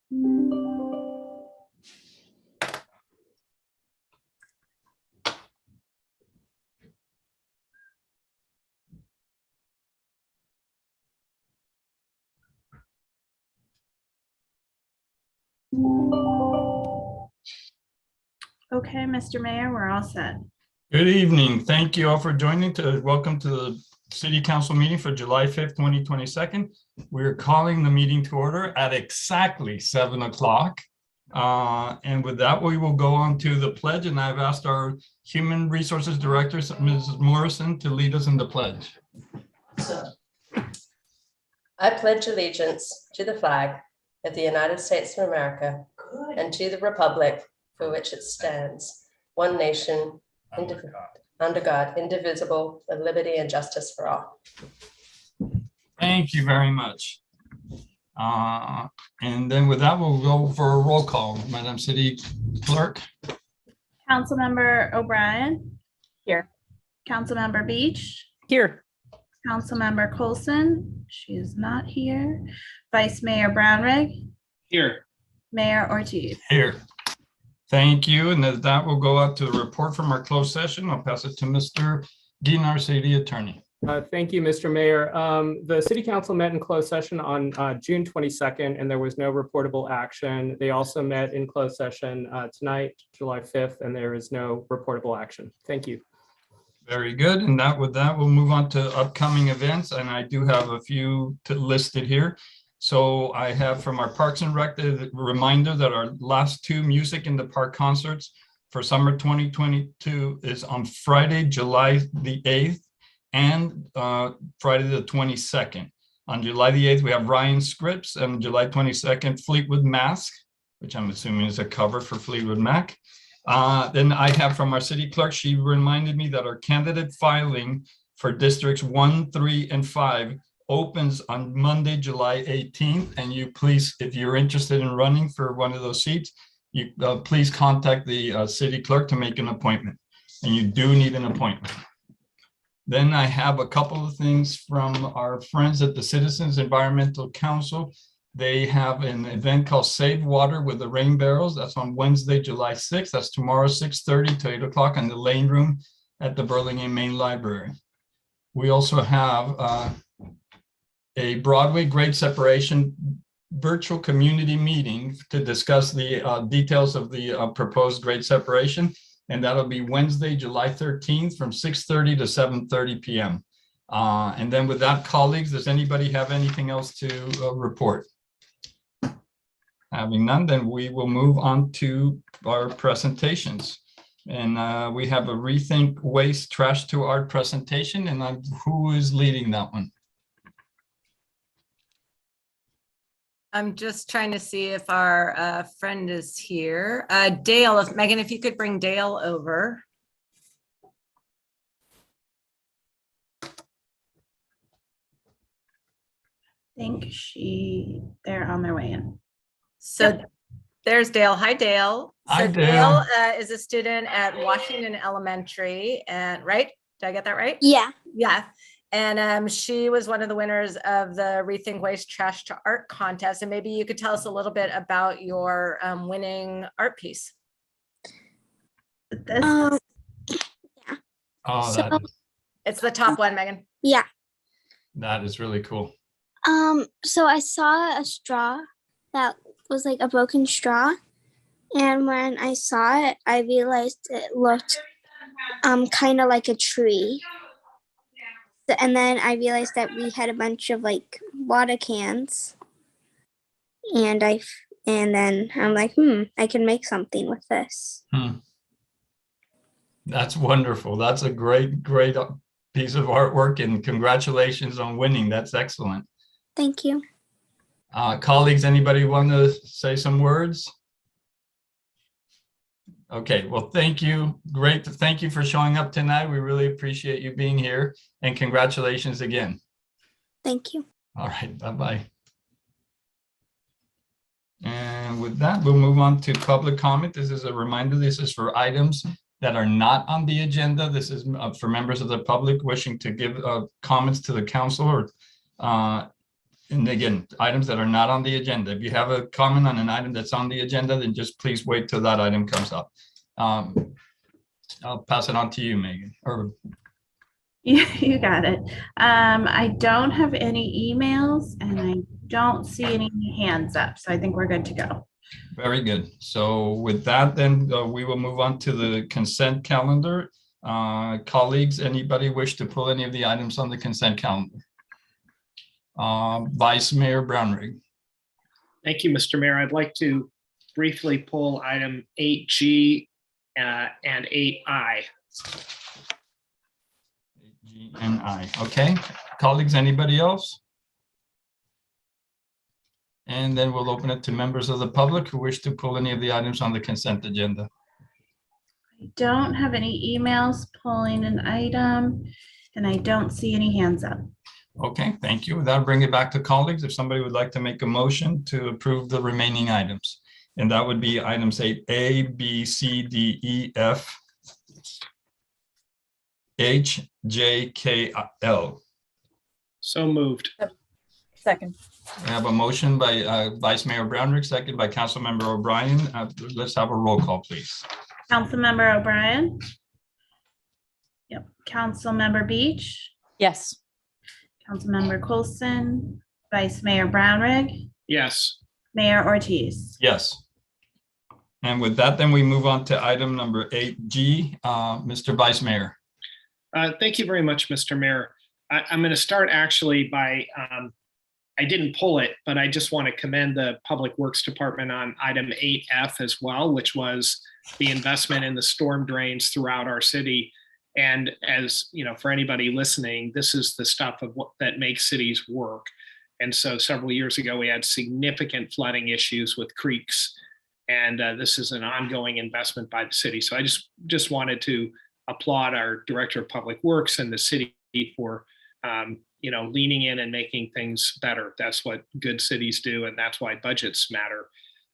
Okay, Mr. Mayor, we're all set. Good evening. Thank you all for joining. Welcome to the City Council meeting for July 5th, 2022. We're calling the meeting to order at exactly 7 o'clock. And with that, we will go on to the pledge. And I've asked our Human Resources Director, Mrs. Morrison, to lead us in the pledge. I pledge allegiance to the flag of the United States of America and to the republic for which it stands, one nation, under God, indivisible, with liberty and justice for all. Thank you very much. And then with that, we'll go for a roll call. Madam City Clerk. Councilmember O'Brien. Here. Councilmember Beach. Here. Councilmember Colson. She is not here. Vice Mayor Brownrigg. Here. Mayor Ortiz. Here. Thank you. And that will go up to the report from our closed session. I'll pass it to Mr. Guinar, City Attorney. Thank you, Mr. Mayor. The City Council met in closed session on June 22nd, and there was no reportable action. They also met in closed session tonight, July 5th, and there is no reportable action. Thank you. Very good. And with that, we'll move on to upcoming events. And I do have a few listed here. So I have from our Parks and Rec, the reminder that our last two Music in the Park concerts for summer 2022 is on Friday, July the 8th and Friday the 22nd. On July the 8th, we have Ryan Scripps, and July 22nd, Fleetwood Mac, which I'm assuming is a cover for Fleetwood Mac. Then I have from our city clerk, she reminded me that our candidate filing for districts 1, 3, and 5 opens on Monday, July 18th. And you please, if you're interested in running for one of those seats, you please contact the city clerk to make an appointment. And you do need an appointment. Then I have a couple of things from our friends at the Citizens Environmental Council. They have an event called Save Water with the Rain Barrels. That's on Wednesday, July 6th. That's tomorrow, 6:30 to 8 o'clock in the Lane Room at the Burlingame Main Library. We also have a Broadway grade separation virtual community meeting to discuss the details of the proposed grade separation. And that'll be Wednesday, July 13th from 6:30 to 7:30 p.m. And then with that, colleagues, does anybody have anything else to report? Having none, then we will move on to our presentations. And we have a Rethink Waste Trash to Art presentation. And who is leading that one? I'm just trying to see if our friend is here. Dale, Megan, if you could bring Dale over. I think they're on their way in. So Yep. There's Dale. Hi, Dale. Hi, So Dale. Is a student at Washington Elementary, and right? Did I get that right? Yeah. Yeah. And she was one of the winners of the Rethink Waste Trash to Art contest. And maybe you could tell us a little bit about your winning art piece. This Oh, So- It's the top one, Megan. Yeah. that is really cool. So I saw a straw that was like a broken straw. And when I saw it, I realized it looked kind of like a tree. And then I realized that we had a bunch of like water cans. And then I'm like, I can make something with this. That's wonderful. That's a great piece of artwork, and congratulations on winning. That's excellent. Thank you. Colleagues, anybody want to say some words? Okay, well, thank you. Great. Thank you for showing up tonight. We really appreciate you being here, and congratulations again. Thank you. All right, bye-bye. And with that, we'll move on to public comment. This is a reminder, this is for items that are not on the agenda. This is for members of the public wishing to give comments to the council or and again, items that are not on the agenda. If you have a comment on an item that's on the agenda, then just please wait till that item comes up. I'll pass it on to you, Megan, or You got it. I don't have any emails and I don't see any hands up, so I think we're good to go. very good. So with that, then we will move on to the consent calendar. Colleagues, anybody wish to pull any of the items on the consent calendar? Vice Mayor Brownrigg. Thank you, Mr. Mayor. I'd like to briefly pull item 8G and 8I. G and I. Okay, colleagues, anybody else? And then we'll open it to members of the public who wish to pull any of the items on the consent agenda. I don't have any emails pulling an item and I don't see any hands up. Okay, thank you. That'll bring it back to colleagues. If somebody would like to make a motion to approve the remaining items, and that would be items 8A, B, C, D, E, F, H, J, K, L. So moved. Second. I have a motion by Vice Mayor Brownrigg, second by Councilmember O'Brien. Let's have a roll call, please. Councilmember O'Brien. Yep. Councilmember Beach, Yes. Councilmember Coulson, Vice Mayor Brownrigg, Yes. Mayor Ortiz. Yes. And with that, then we move on to item number 8G. Mr. Vice Mayor. Thank you very much, Mr. Mayor. I'm going to start actually by, I didn't pull it, but I just want to commend the Public Works Department on item 8F as well, which was the investment in the storm drains throughout our city. And as you know, for anybody listening, this is the stuff of what that makes cities work. And so several years ago, we had significant flooding issues with creeks. And this is an ongoing investment by the city. So I just wanted to applaud our Director of Public Works and the city for leaning in and making things better. That's what good cities do, and that's why budgets matter.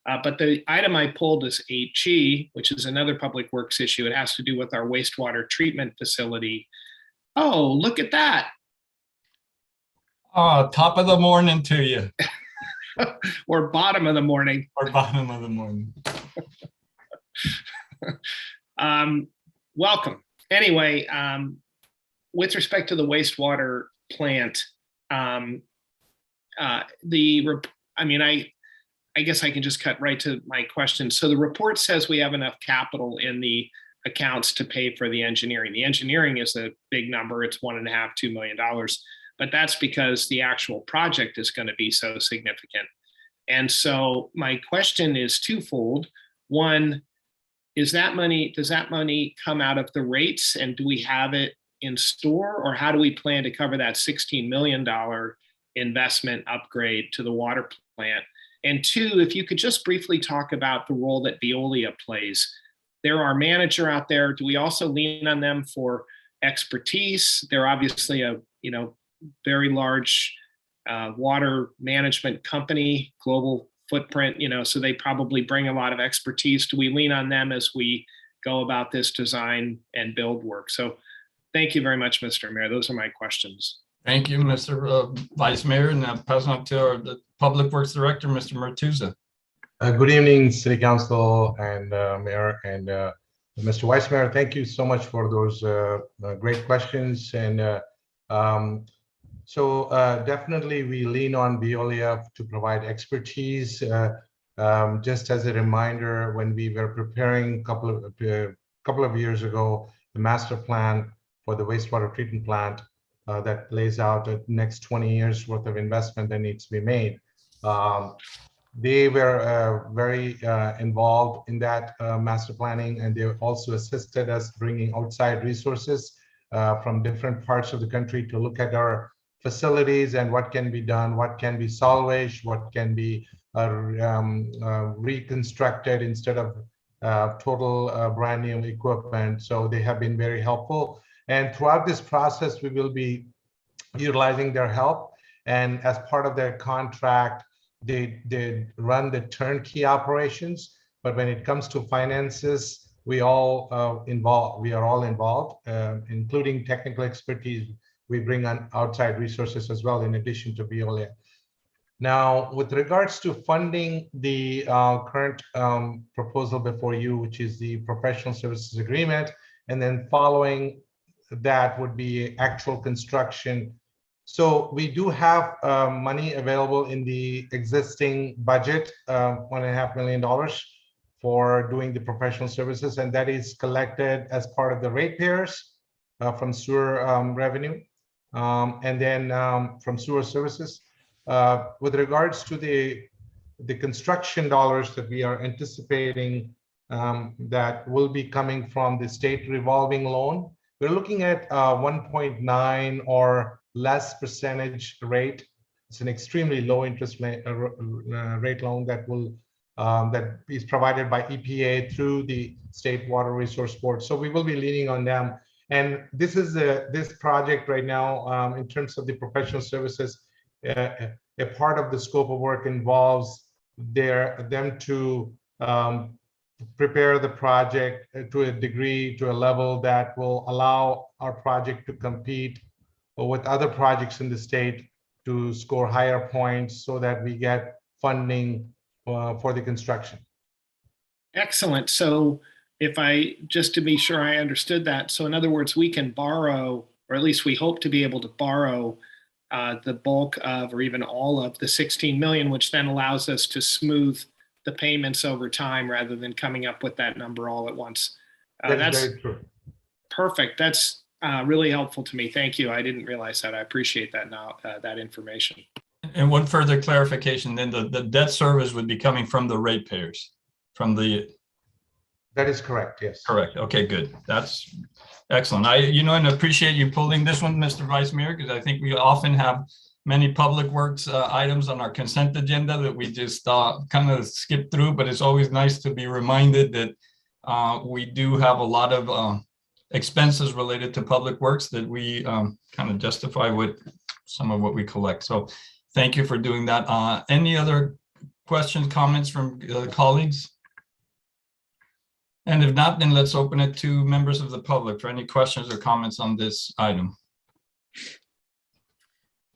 But the item I pulled is 8G, which is another Public Works issue. It has to do with our wastewater treatment facility. Oh, look at that. Oh, top of the morning to you. Or bottom of the morning. Or bottom of the morning. Welcome. Anyway, with respect to the wastewater plant, I guess I can just cut right to my question. So the report says we have enough capital in the accounts to pay for the engineering. The engineering is a big number. It's $1.5 to $2 million, but that's because the actual project is going to be so significant. And so my question is twofold. One, does that money come out of the rates, and do we have it in store, or how do we plan to cover that $16 million investment upgrade to the water plant? And two, if you could just briefly talk about the role that Veolia plays. They're our manager out there. Do we also lean on them for expertise? They're obviously a very large water management company, global footprint, so they probably bring a lot of expertise. Do we lean on them as we go about this design and build work? So thank you very much, Mr. Mayor. Those are my questions. Thank you, Mr. Vice Mayor, and now pass on to the Public Works Director, Mr. Martuza. Good evening, City Council and Mayor and Mr. Vice Mayor. Thank you so much for those great questions. And definitely we lean on Veolia to provide expertise. Just as a reminder, when we were preparing a couple of years ago, the master plan for the wastewater treatment plant that lays out the next 20 years worth of investment that needs to be made. They were very involved in that master planning, and they also assisted us bringing outside resources from different parts of the country to look at our facilities and what can be done, what can be salvaged, what can be reconstructed instead of total brand new equipment. So they have been very helpful. And throughout this process, we will be utilizing their help. And as part of their contract, they run the turnkey operations. But when it comes to finances, we are all involved, including technical expertise. We bring on outside resources as well, in addition to Veolia. Now, with regards to funding the current proposal before you, which is the professional services agreement, and then following that would be actual construction. So we do have money available in the existing budget, $1.5 million for doing the professional services, and that is collected as part of the ratepayers from sewer revenue, and then from sewer services. With regards to the construction dollars that we are anticipating that will be coming from the state revolving loan, we're looking at 1.9 or less percentage rate. It's an extremely low interest rate loan that will that is provided by EPA through the State Water Resource Board. So we will be leaning on them. And this is this project right now in terms of the professional services. A part of the scope of work involves them to prepare the project to a degree, to a level that will allow our project to compete with other projects in the state to score higher points so that we get funding for the construction. Excellent. So just to be sure I understood that. So in other words, we can borrow, or at least we hope to be able to borrow the bulk of, or even all of the 16 million, which then allows us to smooth the payments over time rather than coming up with that number all at once. That's very true. Perfect. That's really helpful to me. Thank you. I didn't realize that. I appreciate that now, that information. And one further clarification, then the debt service would be coming from the ratepayers, from the. That is correct, yes. Correct. Okay, good. That's excellent. And appreciate you pulling this one, Mr. Vice Mayor, because I think we often have many public works items on our consent agenda that we just kind of skip through, but it's always nice to be reminded that we do have a lot of expenses related to public works that we kind of justify with some of what we collect. So thank you for doing that. Any other questions, comments from colleagues? And if not, then let's open it to members of the public for any questions or comments on this item.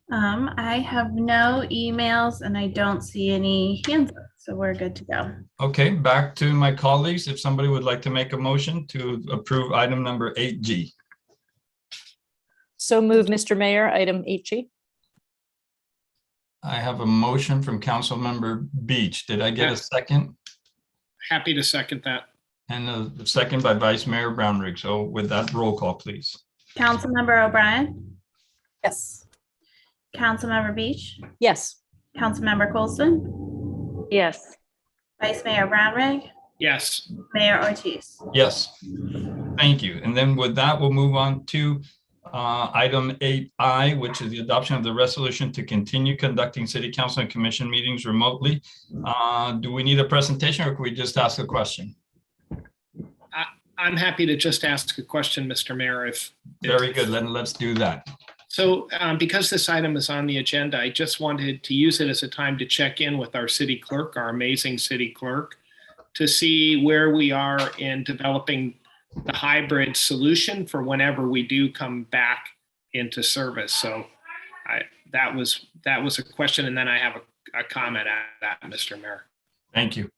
I have no emails and I don't see any hands up, so we're good to go. Okay, back to my colleagues. If somebody would like to make a motion to approve item number 8G. So move, Mr. Mayor, item 8G. I have a motion from Councilmember Beach. Did I get a second? Happy to second that. And a second by Vice Mayor Brownrigg. So with that, roll call, please. Councilmember O'Brien, Yes. Councilmember Beach, Yes. Councilmember Colston, Yes. Vice Mayor Brownrigg, Yes. Mayor Ortiz. Yes. Thank you. And then with that, we'll move on to item 8I, which is the adoption of the resolution to continue conducting city council and commission meetings remotely. Do we need a presentation or can we just ask a question? I'm happy to just ask a question, Mr. Mayor. Very good. Let's do that. So because this item is on the agenda, I just wanted to use it as a time to check in with our city clerk, our amazing city clerk, to see where we are in developing the hybrid solution for whenever we do come back into service. So that was a question. And then I have a comment at that, Mr. Mayor. Thank you.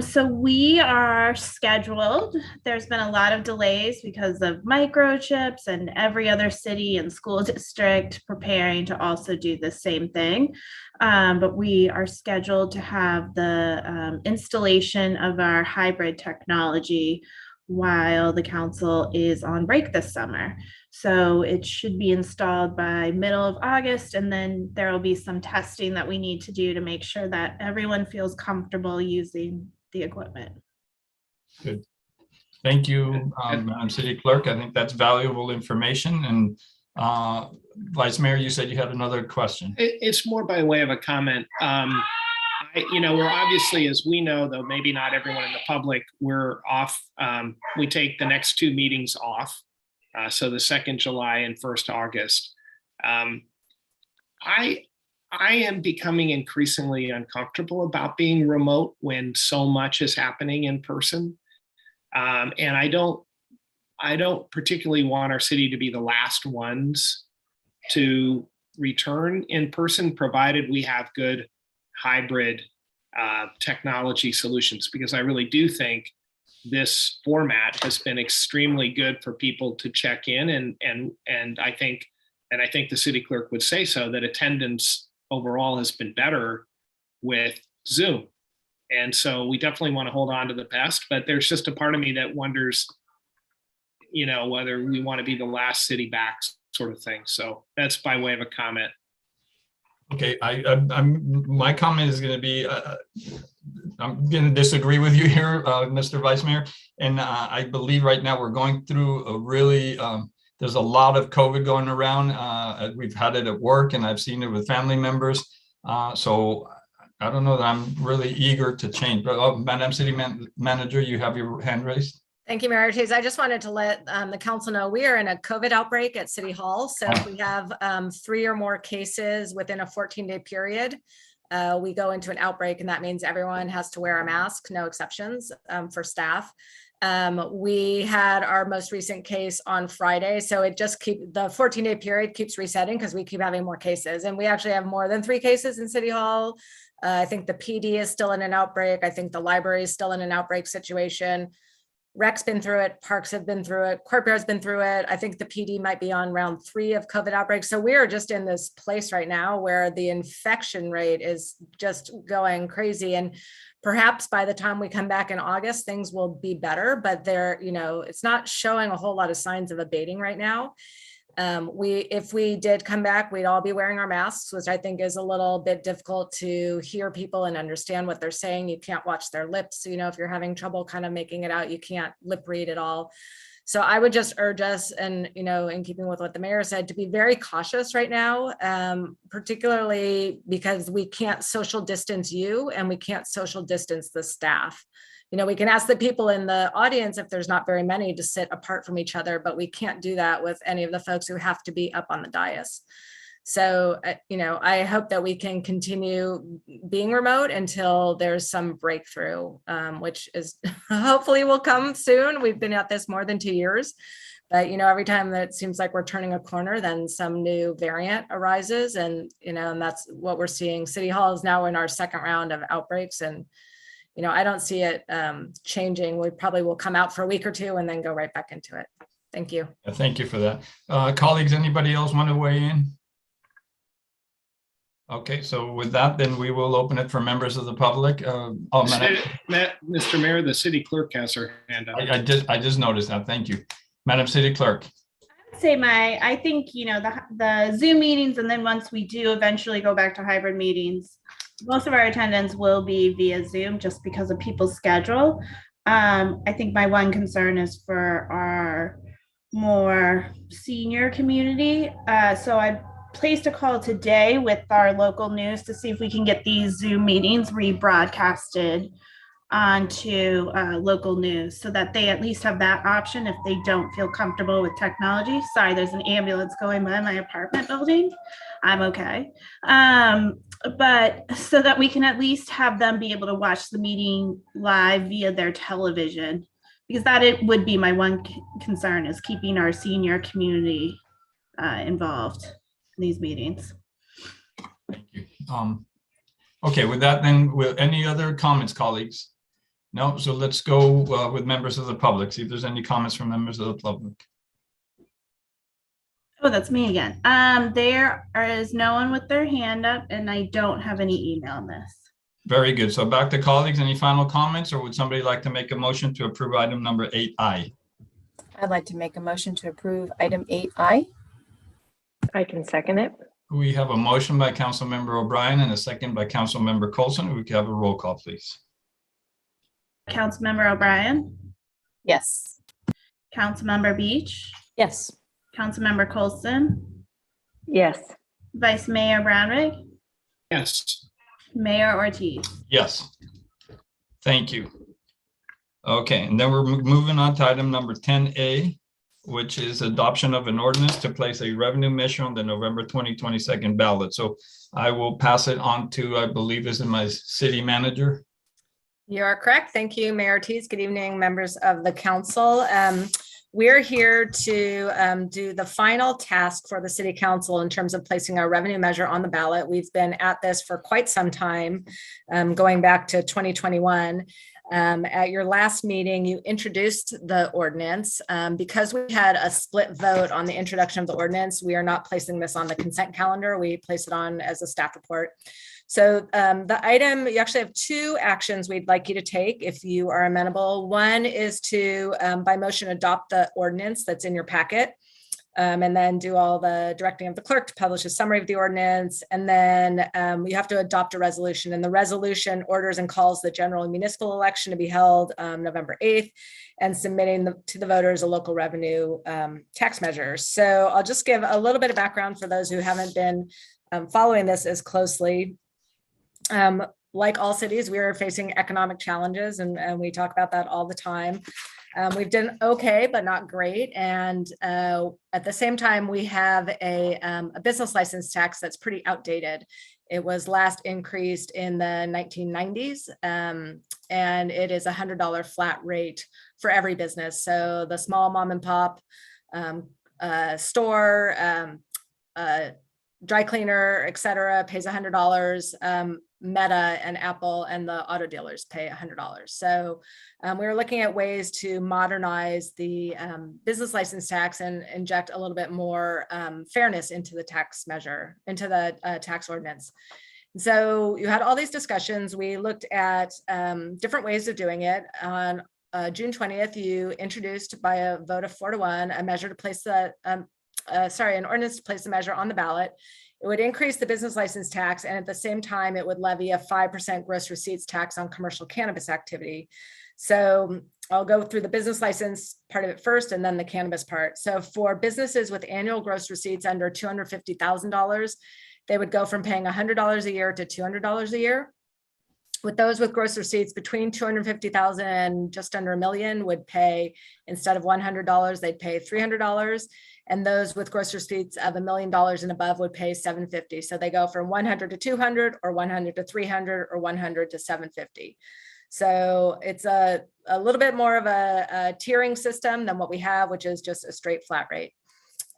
So we are scheduled. There's been a lot of delays because of microchips and every other city and school district preparing to also do the same thing. But we are scheduled to have the installation of our hybrid technology while the council is on break this summer. So it should be installed by middle of August, and then there will be some testing that we need to do to make sure that everyone feels comfortable using the equipment. Good. Thank you, Madam City Clerk. I think that's valuable information. And Vice Mayor, you said you had another question. It's more by way of a comment. We're obviously, as we know, though maybe not everyone in the public, we're off. We take the next two meetings off. So the 2nd July and 1st August. I am becoming increasingly uncomfortable about being remote when so much is happening in person. And I don't particularly want our city to be the last ones to return in person, provided we have good hybrid technology solutions, because I really do think this format has been extremely good for people to check in, and I think the city clerk would say so, that attendance overall has been better with Zoom. And so we definitely want to hold on to the best, but there's just a part of me that wonders, whether we want to be the last city back sort of thing. So that's by way of a comment. Okay, my comment is going to be, I'm going to disagree with you here, Mr. Vice Mayor. And I believe right now we're going through a really, there's a lot of COVID going around. We've had it at work, and I've seen it with family members. So I don't know that I'm really eager to change, but Madam City Manager, you have your hand raised. Thank you, Mayor Ortiz. I just wanted to let the council know we are in a COVID outbreak at City Hall. So if we have 3 or more cases within a 14-day period, we go into an outbreak, and that means everyone has to wear a mask, no exceptions for staff. We had our most recent case on Friday. So it just the 14-day period keeps resetting because we keep having more cases. And we actually have more than 3 cases in City Hall. I think the PD is still in an outbreak. I think the library is still in an outbreak situation. Rec's been through it, parks have been through it, courtyard's been through it. I think the PD might be on round 3 of COVID outbreaks. So we are just in this place right now where the infection rate is just going crazy. And perhaps by the time we come back in August, things will be better, but it's not showing a whole lot of signs of abating right now. If we did come back, we'd all be wearing our masks, which I think is a little bit difficult to hear people and understand what they're saying. You can't watch their lips. If you're having trouble kind of making it out, you can't lip read at all. So I would just urge us, and, in keeping with what the mayor said, to be very cautious right now, particularly because we can't social distance you and we can't social distance the staff. We can ask the people in the audience, if there's not very many, to sit apart from each other, but we can't do that with any of the folks who have to be up on the dais. So, I hope that we can continue being remote until there's some breakthrough, which is hopefully will come soon. We've been at this more than 2 years, but, every time that it seems like we're turning a corner, then some new variant arises. And, and that's what we're seeing. City Hall is now in our 2nd round of outbreaks, and I don't see it changing. We probably will come out for a week or 2 and then go right back into it. Thank you. Thank you for that. Colleagues, anybody else want to weigh in? Okay, so with that, then we will open it for members of the public. Mr. Mayor, the city clerk has her hand up. I just noticed that. Thank you. Madam City Clerk. I would say I think, the Zoom meetings, and then once we do eventually go back to hybrid meetings, most of our attendance will be via Zoom just because of people's schedule. I think my one concern is for our more senior community. So I placed a call today with our local news to see if we can get these Zoom meetings rebroadcasted onto local news so that they at least have that option if they don't feel comfortable with technology. Sorry, there's an ambulance going by my apartment building. I'm okay. But so that we can at least have them be able to watch the meeting live via their television, because that it would be my one concern, is keeping our senior community involved in these meetings. Thank you. Okay, with that then, with any other comments, colleagues? No, so let's go with members of the public. See if there's any comments from members of the public. Oh, that's me again. There is no one with their hand up, and I don't have any email on this. Very good. So back to colleagues. Any final comments, or would somebody like to make a motion to approve item number 8I? I'd like to make a motion to approve item 8I. I can second it. We have a motion by Councilmember O'Brien and a second by Councilmember Colson. We can have a roll call, please. Councilmember O'Brien, Yes. Councilmember Beach, Yes. Councilmember Colson, Yes. Vice Mayor Brownrigg, Yes. Mayor Ortiz. Yes. Thank you. Okay, and then we're moving on to item number 10A, which is adoption of an ordinance to place a revenue measure on the November 2022 ballot. So I will pass it on to, I believe this is my city manager. You are correct. Thank you, Mayor Ortiz. Good evening, members of the council. we're here to do the final task for the city council in terms of placing our revenue measure on the ballot. We've been at this for quite some time, going back to 2021. At your last meeting, you introduced the ordinance. Because we had a split vote on the introduction of the ordinance, we are not placing this on the consent calendar. We place it on as a staff report. So the item, you actually have two actions we'd like you to take if you are amenable. One is to, by motion, adopt the ordinance that's in your packet, and then do all the directing of the clerk to publish a summary of the ordinance. And then you have to adopt a resolution, and the resolution orders and calls the general and municipal election to be held November 8th and submitting to the voters a local revenue tax measure. So I'll just give a little bit of background for those who haven't been following this as closely. Like all cities, we are facing economic challenges, and we talk about that all the time. We've done okay, but not great. And at the same time, we have a business license tax that's pretty outdated. It was last increased in the 1990s, and it is $100 flat rate for every business. So the small mom and pop store, dry cleaner, et cetera, pays $100. Meta and Apple and the auto dealers pay $100. So we were looking at ways to modernize the business license tax and inject a little bit more fairness into the tax measure, into the tax ordinance. So you had all these discussions. We looked at different ways of doing it. On June 20th, you introduced by a vote of 4-1 a measure to place the, an ordinance to place the measure on the ballot. It would increase the business license tax, and at the same time, it would levy a 5% gross receipts tax on commercial cannabis activity. So I'll go through the business license part of it first, and then the cannabis part. So for businesses with annual gross receipts under $250,000, they would go from paying $100 a year to $200 a year. With those with gross receipts between $250,000 and just under $1 million would pay, instead of $100, they'd pay $300. And those with gross receipts of $1 million and above would pay $750. So they go from 100 to 200, or 100 to 300, or 100 to 750. So it's a little bit more of a tiering system than what we have, which is just a straight flat rate.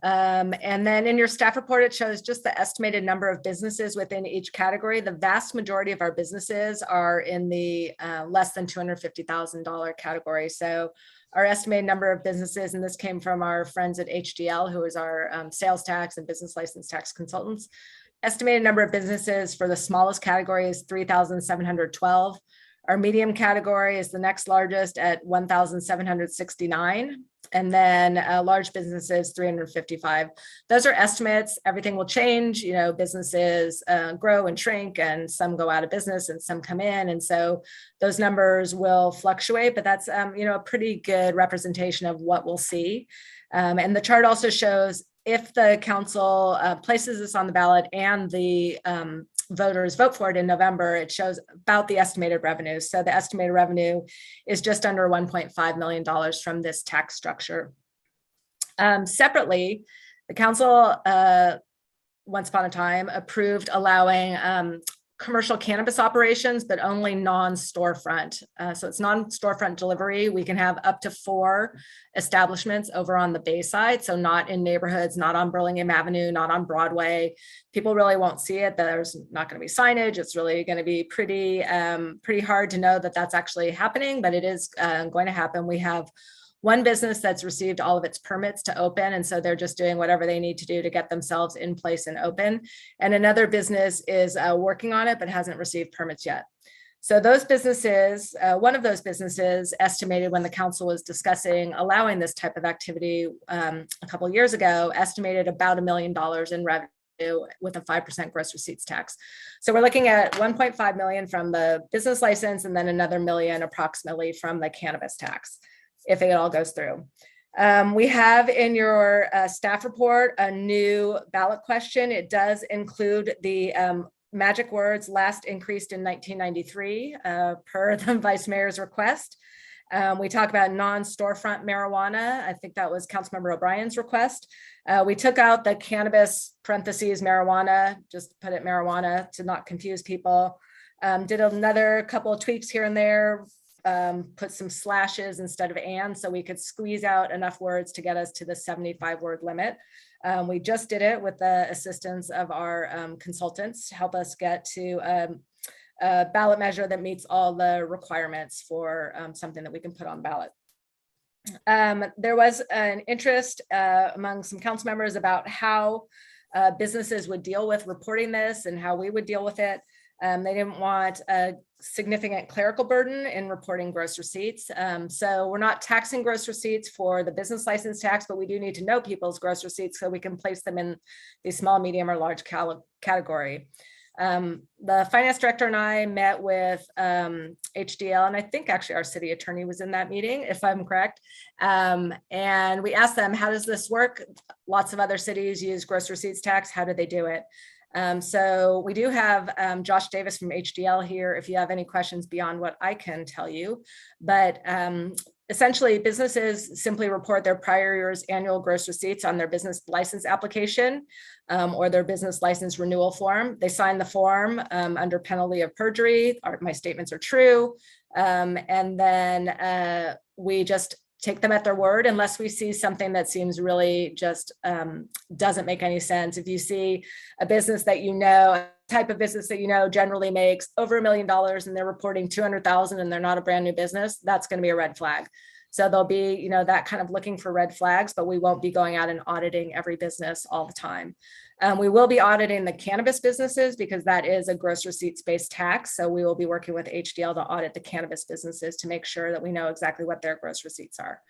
And then in your staff report, it shows just the estimated number of businesses within each category. The vast majority of our businesses are in the less than $250,000 category. So our estimated number of businesses, and this came from our friends at HDL, who is our sales tax and business license tax consultants. Estimated number of businesses for the smallest category is 3,712. Our medium category is the next largest at 1,769. And then large businesses, 355. Those are estimates. Everything will change. You know, businesses grow and shrink, and some go out of business and some come in. And so those numbers will fluctuate, but that's, a pretty good representation of what we'll see. And the chart also shows if the council places this on the ballot and the voters vote for it in November, it shows about the estimated revenue. So the estimated revenue is just under $1.5 million from this tax structure. Separately, the council, once upon a time, approved allowing commercial cannabis operations, but only non-storefront. So it's non-storefront delivery. We can have up to 4 establishments over on the Bayside. So not in neighborhoods, not on Burlingame Avenue, not on Broadway. People really won't see it. There's not going to be signage. It's really going to be pretty hard to know that that's actually happening, but it is going to happen. We have one business that's received all of its permits to open, and so they're just doing whatever they need to do to get themselves in place and open. And another business is working on it, but hasn't received permits yet. So those businesses, one of those businesses estimated when the council was discussing allowing this type of activity a couple of years ago, estimated about $1 million in revenue with a 5% gross receipts tax. So we're looking at 1.5 million from the business license, and then another $1 million approximately from the cannabis tax, if it all goes through. We have in your staff report a new ballot question. It does include the magic words last increased in 1993 per the vice mayor's request. We talk about non-storefront marijuana. I think that was Councilmember O'Brien's request. We took out the cannabis parentheses marijuana, just put it marijuana to not confuse people. Did another couple of tweaks here and there. put some slashes instead of and, so we could squeeze out enough words to get us to the 75 word limit. We just did it with the assistance of our consultants to help us get to a ballot measure that meets all the requirements for something that we can put on ballot. There was an interest among some council members about how businesses would deal with reporting this and how we would deal with it. They didn't want a significant clerical burden in reporting gross receipts. So we're not taxing gross receipts for the business license tax, but we do need to know people's gross receipts so we can place them in the small, medium, or large category. The finance director and I met with HDL, and I think actually our city attorney was in that meeting, if I'm correct. And we asked them, how does this work? Lots of other cities use gross receipts tax. How do they do it? So we do have Josh Davis from HDL here if you have any questions beyond what I can tell you. But essentially, businesses simply report their prior year's annual gross receipts on their business license application or their business license renewal form. They sign the form under penalty of perjury. My statements are true. And then we just take them at their word unless we see something that seems really just doesn't make any sense. If you see a business that you know, a type of business that you know generally makes over $1 million and they're reporting 200,000 and they're not a brand new business, that's going to be a red flag. So there'll be, you know, that kind of looking for red flags, but we won't be going out and auditing every business all the time. We will be auditing the cannabis businesses because that is a gross receipts based tax. So we will be working with HDL to audit the cannabis businesses to make sure that we know exactly what their gross receipts are.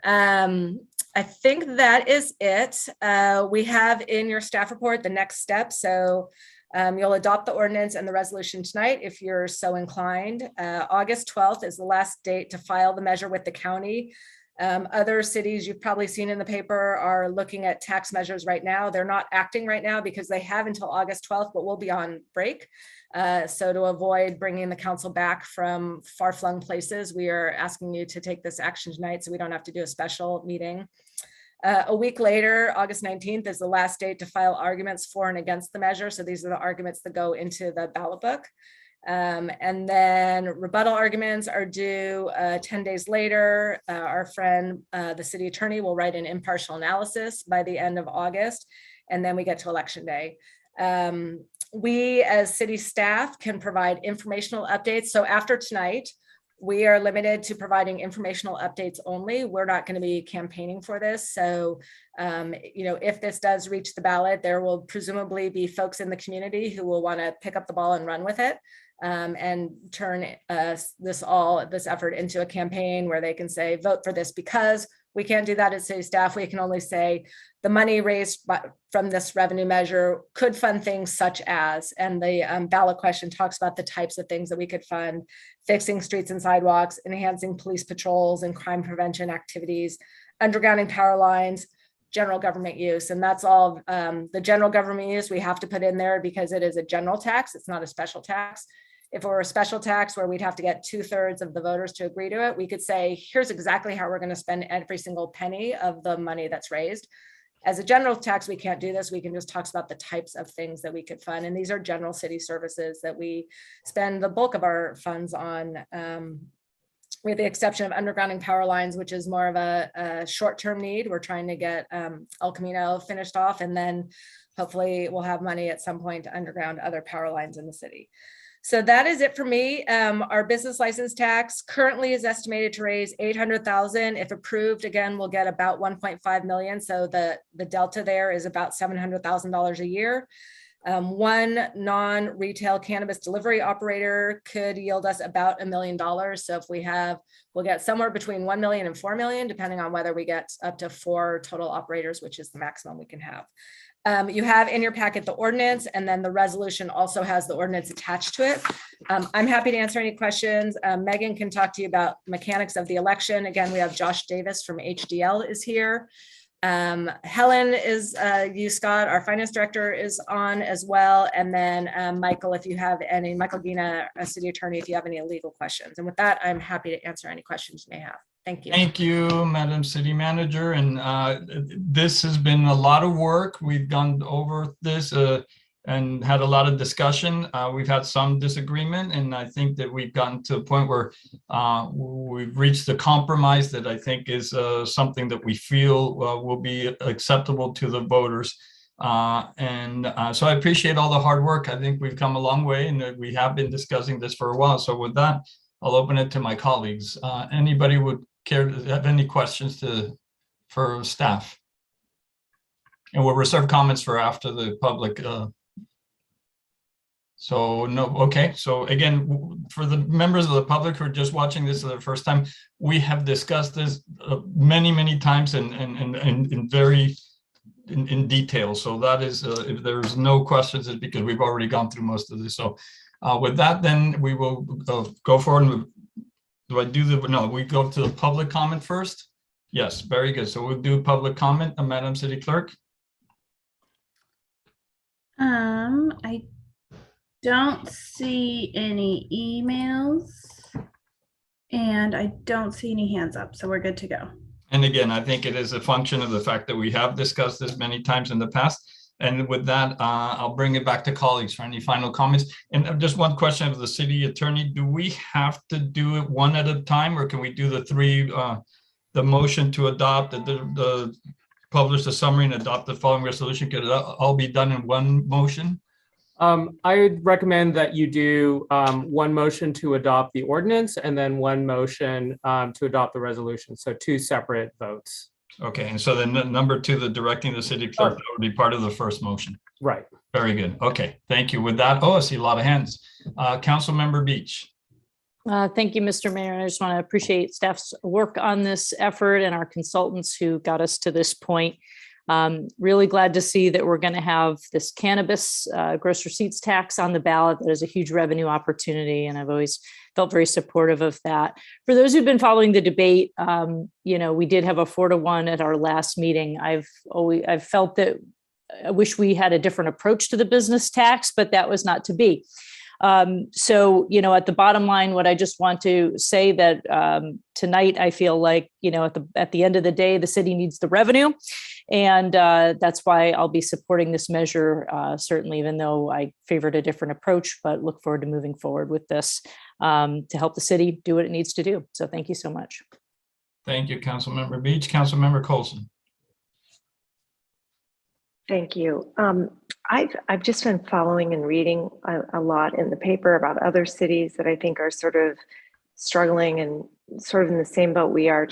I think that is it. We have in your staff report the next step. So you'll adopt the ordinance and the resolution tonight if you're so inclined. August 12th is the last date to file the measure with the county. Other cities you've probably seen in the paper are looking at tax measures right now. They're not acting right now because they have until August 12th, but we'll be on break. So to avoid bringing the council back from far-flung places, we are asking you to take this action tonight so we don't have to do a special meeting. A week later, August 19th is the last date to file arguments for and against the measure. So these are the arguments that go into the ballot book. And then rebuttal arguments are due 10 days later. Our friend, the city attorney, will write an impartial analysis by the end of August, and then we get to election day. We as city staff can provide informational updates. So after tonight, we are limited to providing informational updates only. We're not going to be campaigning for this. So, you know, if this does reach the ballot, there will presumably be folks in the community who will want to pick up the ball and run with it. And turn this effort into a campaign where they can say, vote for this, because we can't do that as city staff. We can only say the money raised from this revenue measure could fund things such as, and the ballot question talks about the types of things that we could fund: fixing streets and sidewalks, enhancing police patrols and crime prevention activities, undergrounding power lines, general government use. And that's all the general government use we have to put in there because it is a general tax. It's not a special tax. If it were a special tax where we'd have to get 2/3 of the voters to agree to it, we could say, here's exactly how we're going to spend every single penny of the money that's raised. As a general tax, we can't do this. We can just talk about the types of things that we could fund. And these are general city services that we spend the bulk of our funds on, with the exception of undergrounding power lines, which is more of a short-term need. We're trying to get El Camino finished off, and then hopefully we'll have money at some point to underground other power lines in the city. So that is it for me. Our business license tax currently is estimated to raise $800,000. If approved, again, we'll get about $1.5 million. So the delta there is about $700,000 a year. One non-retail cannabis delivery operator could yield us about $1 million. So if we'll get somewhere between 1 million and 4 million, depending on whether we get up to 4 total operators, which is the maximum we can have. You have in your packet the ordinance, and then the resolution also has the ordinance attached to it. I'm happy to answer any questions. Megan can talk to you about mechanics of the election. Again, we have Josh Davis from HDL is here. Helen is, Scott, our finance director, is on as well. And then Michael, if you have any, Michael Gina, a city attorney, if you have any legal questions. And with that, I'm happy to answer any questions you may have. Thank you. Thank you, Madam City Manager. And this has been a lot of work. We've gone over this and had a lot of discussion. We've had some disagreement, and I think that we've gotten to a point where we've reached a compromise that I think is something that we feel will be acceptable to the voters. So I appreciate all the hard work. I think we've come a long way, and we have been discussing this for a while. So with that, I'll open it to my colleagues. Anybody would care to have any questions for staff? And we'll reserve comments for after the public. So no, okay. So again, for the members of the public who are just watching this for the first time, we have discussed this many times and in detail. So that is, if there's no questions, it's because we've already gone through most of this. So with that, then we will go forward. We go to the public comment first? Yes, very good. So we'll do public comment, Madam City Clerk. I don't see any emails and I don't see any hands up, so we're good to go. And again, I think it is a function of the fact that we have discussed this many times in the past. And with that, I'll bring it back to colleagues for any final comments. And just one question of the city attorney, do we have to do it one at a time, or can we do the three, the motion to adopt, the publish the summary and adopt the following resolution? Could it all be done in one motion? I would recommend that you do one motion to adopt the ordinance and then one motion to adopt the resolution. So two separate votes. Okay, and so then number two, the directing the city clerk, that would be part of the first motion. Right. Very good. Okay, thank you. With that, I see a lot of hands. Councilmember Beach. Thank you, Mr. Mayor. I just want to appreciate staff's work on this effort and our consultants who got us to this point. Really glad to see that we're going to have this cannabis gross receipts tax on the ballot. That is a huge revenue opportunity, and I've always felt very supportive of that. For those who've been following the debate, we did have a 4-1 at our last meeting. I've felt that I wish we had a different approach to the business tax, but that was not to be. So, at the bottom line, what I just want to say that tonight, I feel like, at the end of the day, the city needs the revenue. And that's why I'll be supporting this measure, certainly, even though I favored a different approach, but look forward to moving forward with this to help the city do what it needs to do. So thank you so much. Thank you, Councilmember Beach. Councilmember Colson. Thank you. I've just been following and reading a lot in the paper about other cities that I think are sort of struggling and sort of in the same boat we are,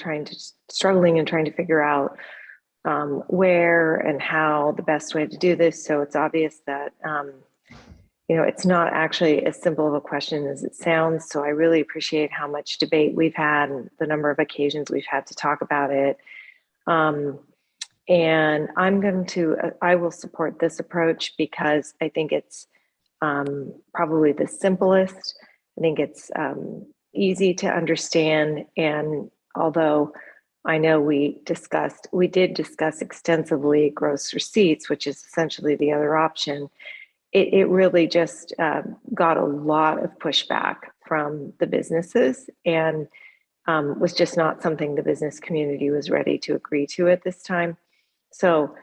struggling and trying to figure out where and how the best way to do this. So it's obvious that it's not actually as simple of a question as it sounds. So I really appreciate how much debate we've had and the number of occasions we've had to talk about it. And I will support this approach because I think it's probably the simplest. I think it's easy to understand. And although I know we did discuss extensively gross receipts, which is essentially the other option, it really just got a lot of pushback from the businesses and was just not something the business community was ready to agree to at this time. So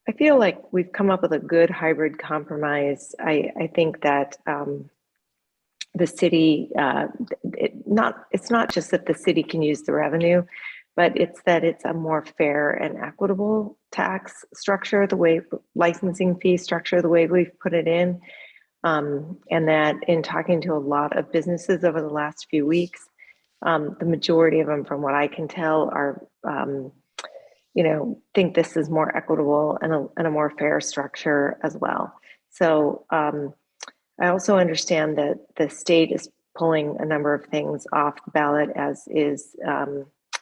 I feel like we've come up with a good hybrid compromise. I think that the city, it's not just that the city can use the revenue, but it's that it's a more fair and equitable tax structure, the way licensing fee structure, the way we've put it in. And that in talking to a lot of businesses over the last few weeks, the majority of them, from what I can tell, are think this is more equitable and a more fair structure as well. So I also understand that the state is pulling a number of things off the ballot, as is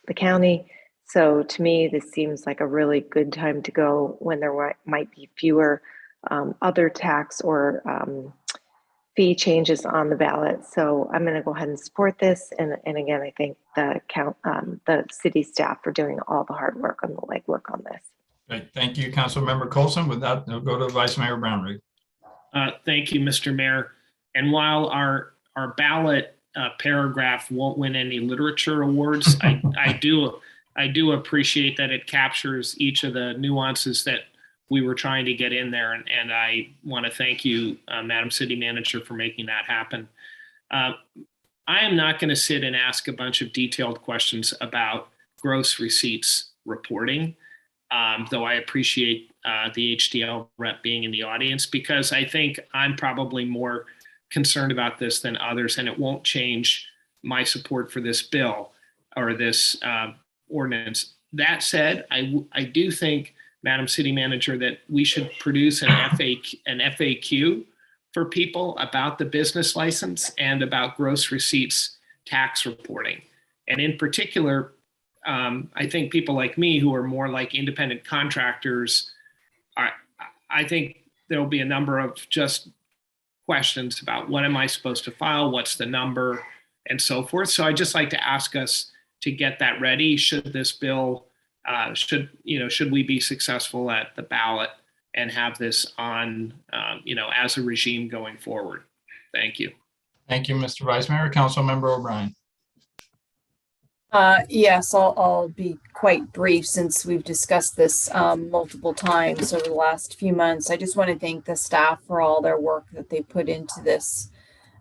the county. So to me, this seems like a really good time to go when there might be fewer other tax or fee changes on the ballot. So I'm going to go ahead and support this. And again, I thank the city staff for doing all the hard work on the legwork on this. Great. Thank you, Councilmember Colson. With that, we'll go to Vice Mayor Brownrigg. Thank you, Mr. Mayor. And while our ballot paragraph won't win any literature awards, I do appreciate that it captures each of the nuances that we were trying to get in there. And I want to thank you, Madam City Manager, for making that happen. I am not going to sit and ask a bunch of detailed questions about gross receipts reporting, though I appreciate the HDL rep being in the audience, because I think I'm probably more concerned about this than others, and it won't change my support for this bill or this ordinance. That said, I do think, Madam City Manager, that we should produce an FAQ for people about the business license and about gross receipts tax reporting. And in particular, I think people like me who are more like independent contractors, I think there'll be a number of just questions about what am I supposed to file, what's the number, and so forth. So I'd just like to ask us to get that ready. Should this bill, should we be successful at the ballot and have this on, as a regime going forward? Thank you. Thank you, Mr. Vice Mayor. Councilmember O'Brien. Yes, I'll be quite brief since we've discussed this multiple times over the last few months. I just want to thank the staff for all their work that they put into this.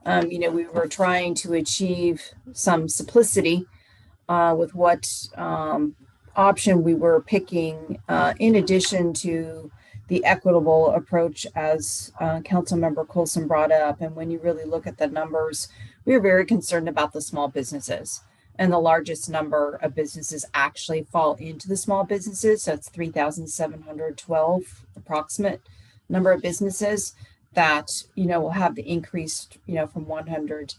We were trying to achieve some simplicity with what option we were picking, in addition to the equitable approach, as Councilmember Coulson brought up. And when you really look at the numbers, we are very concerned about the small businesses. And the largest number of businesses actually fall into the small businesses. So it's 3,712 approximate number of businesses that, will have the increase, from $100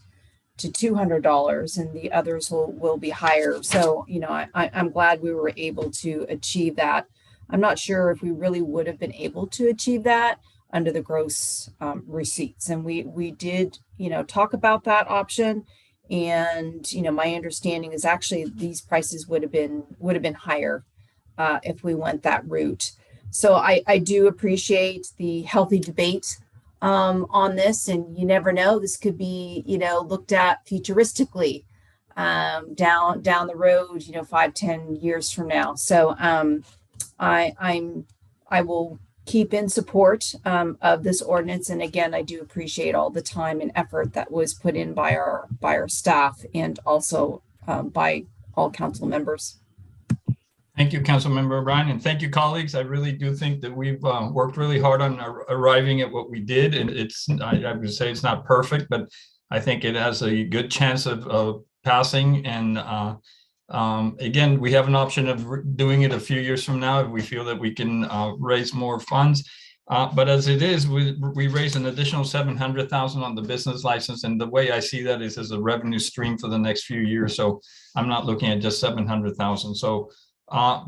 to $200, and the others will be higher. So, I'm glad we were able to achieve that. I'm not sure if we really would have been able to achieve that under the gross receipts. And we did, talk about that option. And, my understanding is actually these prices would have been higher if we went that route. So I do appreciate the healthy debate on this, and you never know, this could be, looked at futuristically down the road, 5-10 years from now. So I will keep in support of this ordinance. And again, I do appreciate all the time and effort that was put in by our staff and also by all council members. Thank you, Councilmember O'Brien, and thank you, colleagues. I really do think that we've worked really hard on arriving at what we did, and I would say it's not perfect, but I think it has a good chance of passing. And again, we have an option of doing it a few years from now if we feel that we can raise more funds. But as it is, we raised an additional $700,000 on the business license, and the way I see that is as a revenue stream for the next few years. So I'm not looking at just $700,000. So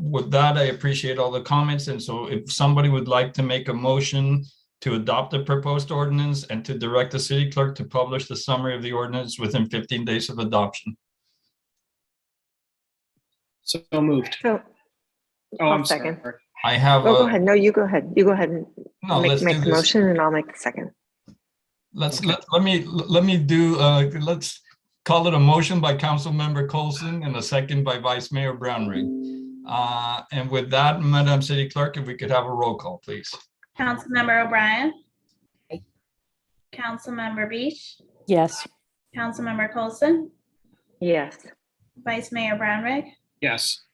with that, I appreciate all the comments. And so if somebody would like to make a motion to adopt the proposed ordinance and to direct the city clerk to publish the summary of the ordinance within 15 days of adoption. So moved. So I'm second. sorry. I have. Go ahead. No, you go ahead. You go ahead and let's make do the this. motion, and I'll make the second. Let's call it a motion by Councilmember Coulson and a second by Vice Mayor Brownrigg. And with that, Madam City Clerk, if we could have a roll call, please. Councilmember O'Brien. Aye. Councilmember Beach. Yes. Councilmember Coulson. Yes. Vice Mayor Brownrigg. Yes.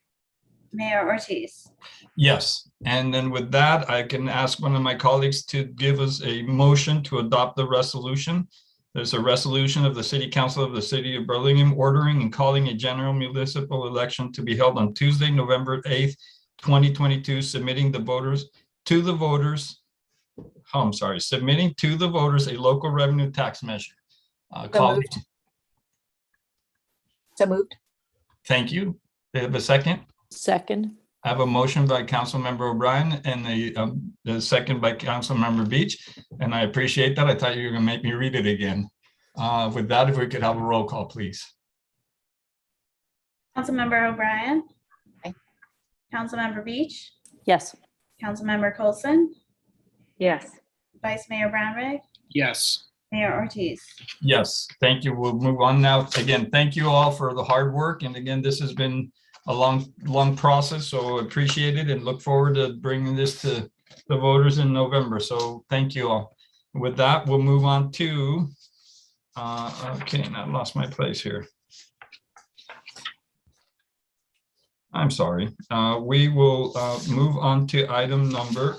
Mayor Ortiz. Yes, and then with that, I can ask one of my colleagues to give us a motion to adopt the resolution. There's a resolution of the City Council of the City of Burlingame ordering and calling a general municipal election to be held on Tuesday, November 8th, 2022, submitting to the voters a local revenue tax measure. So moved. Thank you. They have a second? Second. I have a motion by Councilmember O'Brien and the second by Councilmember Beach, and I appreciate that. I thought you were going to make me read it again. With that, if we could have a roll call, please. Councilmember O'Brien. Aye. Councilmember Beach. Yes. Councilmember Coulson. Yes. Vice Mayor Brownrigg. Yes. Mayor Ortiz. Yes, thank you. We'll move on now. Again, thank you all for the hard work. And again, this has been a long process, so appreciate it and look forward to bringing this to the voters in November. So thank you all. With that, we'll move on to, okay, and I lost my place here. I'm sorry. We will move on to item number,